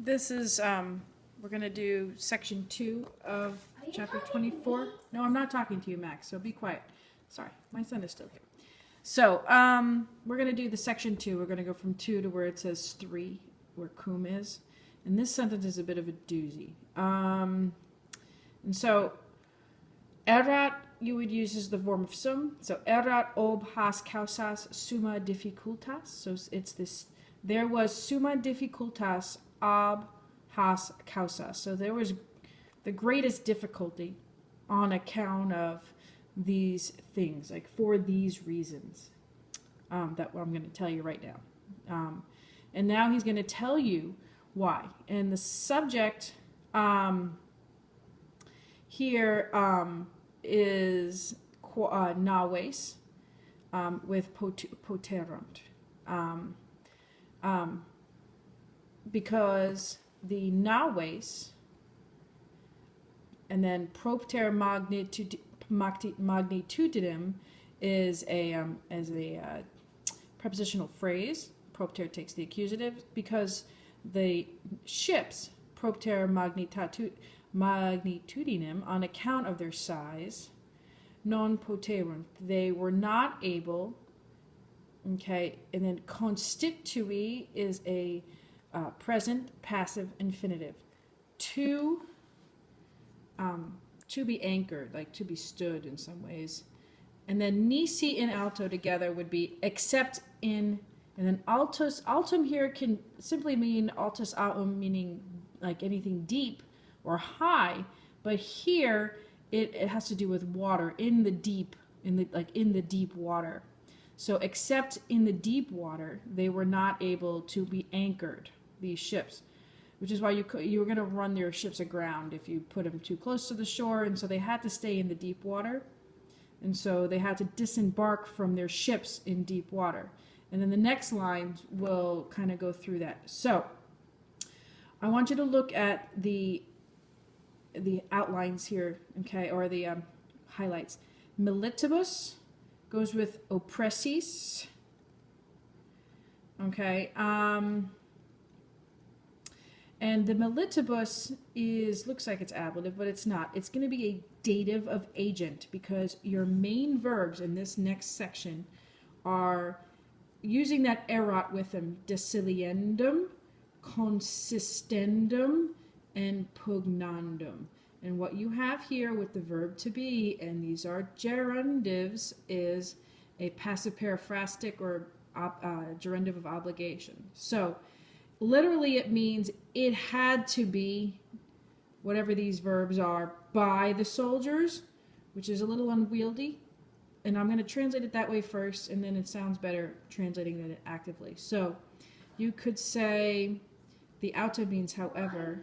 This is, we're going to do section 2 of chapter 24. No, I'm not talking to you, Max, so be quiet. Sorry, my son is still here. So, we're going to do the section 2. We're going to go from 2 to where it says 3, where kum is. And this sentence is a bit of a doozy. And so, erat you would use as the form of sum. So, erat ob has causas summa dificultas. So, it's this, there was summa dificultas ob has causas. So, there was the greatest difficulty on account of these things, like for these reasons that I'm going to tell you right now. And now he's going to tell you why. And the subject here is naves with poterunt. Because the naves and then propter magnitudinem is a prepositional phrase. Propter takes the accusative because the ships propter magnitudinem, on account of their size, non poterunt, they were not able. Okay, and then constitui is a present passive infinitive. To be anchored, like to be stood in some ways. And then nisi and alto together would be except in, and then altus, altum here can simply mean altus aum, meaning like anything deep or high, but here it has to do with water, in the deep, in the deep water. So except in the deep water, they were not able to be anchored, these ships, which is why you were going to run your ships aground if you put them too close to the shore, and so they had to stay in the deep water, and so they had to disembark from their ships in deep water. And then the next line will kind of go through that. So I want you to look at the outlines here, okay, or the highlights. Militibus goes with oppressis, okay. And the militibus looks like it's ablative, but it's not. It's going to be a dative of agent because your main verbs in this next section are using that erat with them. Deciliendum, consistendum, and pugnandum. And what you have here with the verb to be, and these are gerundives, is a passive periphrastic or gerundive of obligation. So literally it means it had to be, whatever these verbs are, by the soldiers, which is a little unwieldy. And I'm going to translate it that way first, and then it sounds better translating it actively. So you could say the auto means however,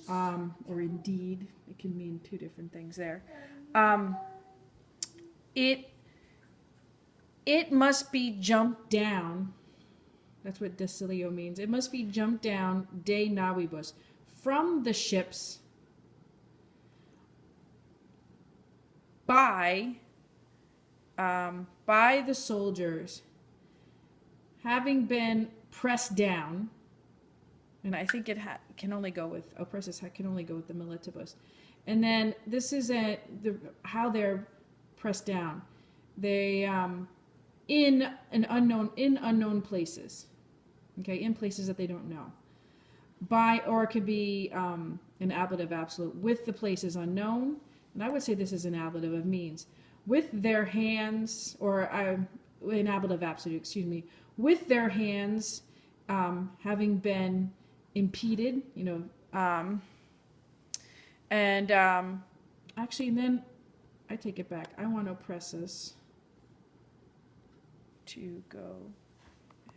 or indeed. It can mean two different things there. It must be jumped down. That's what decilio means. It must be jumped down de navibus, from the ships, by the soldiers, having been pressed down. And I think it can only go with oppressus. Can only go with the militibus. And then this is how they're pressed down. They in unknown places. Okay, in places that they don't know. By, or it could be an ablative absolute, with the places unknown. And I would say this is an ablative of means. With their hands, or an ablative absolute, excuse me, with their hands having been impeded, actually, and then I take it back. I want oppressus to go